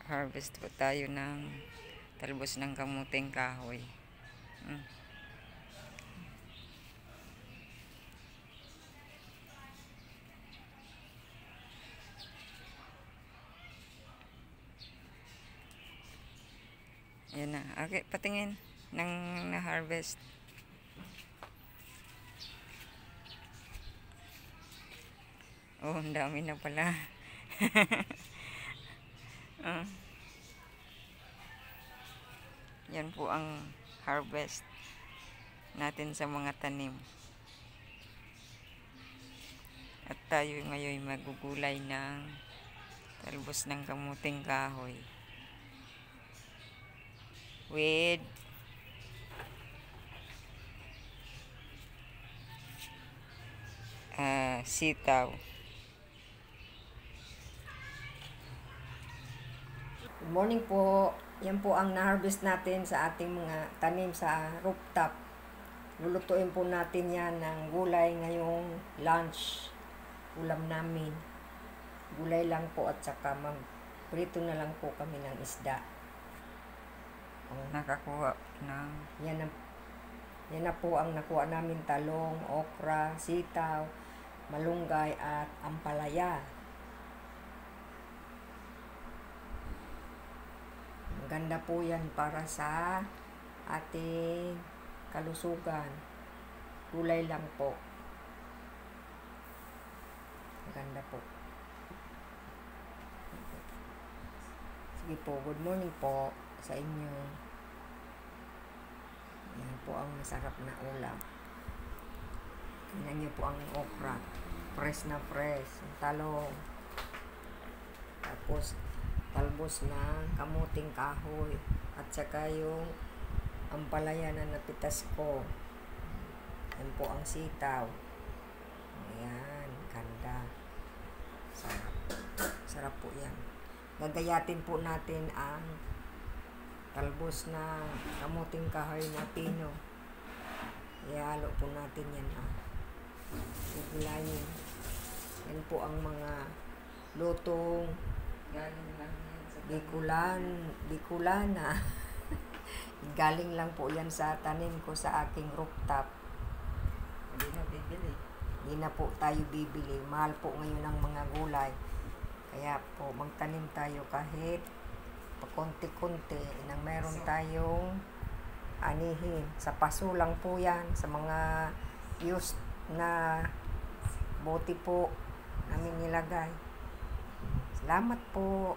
Harvest po tayo ng talbos ng kamuting kahoy. Ayan na. Okay, patingin ng na-harvest. Oh, ang dami na pala. Yan po ang harvest natin sa mga tanim. At tayo ngayon magugulay ng talbos ng kamuting kahoy with sitaw. Good morning po. Yan po ang na-harvest natin sa ating mga tanim sa rooftop. Lulutuin po natin yan ng gulay ngayong lunch. Ulam namin. Gulay lang po at saka prito na lang po kami ng isda. Nakakuha ng... Yan na po ang nakuha namin: talong, okra, sitaw, malunggay at ampalaya. Ganda po yan para sa ating kalusugan. Gulay lang po. Ganda po. Sige po, good morning po sa inyo. Yan po ang masarap na ulam. Tingnan niyo po ang okra. Fresh na fresh. Ang talong. Tapos talbos ng kamuting kahoy at saka yung ampalaya na napitas ko. Yan po ang sitaw. Ayan, ganda. Sarap. Sarap po yan. Gagayatin po natin ang talbos na kamuting kahoy na pino. Ihalo po natin yan. Gugulayin. Yan po ang mga lutong Galing lang yan sa Bicolana. Galing lang po yan sa tanim ko sa aking rooftop. Hindi na bibili. Hindi na po tayo bibili. Mahal po ngayon ang mga gulay. Kaya po magtanim tayo kahit pakunti-kunti nang meron tayong anihin. Sa paso lang po yan. Sa mga used na bote po namin nilagay. Salamat po.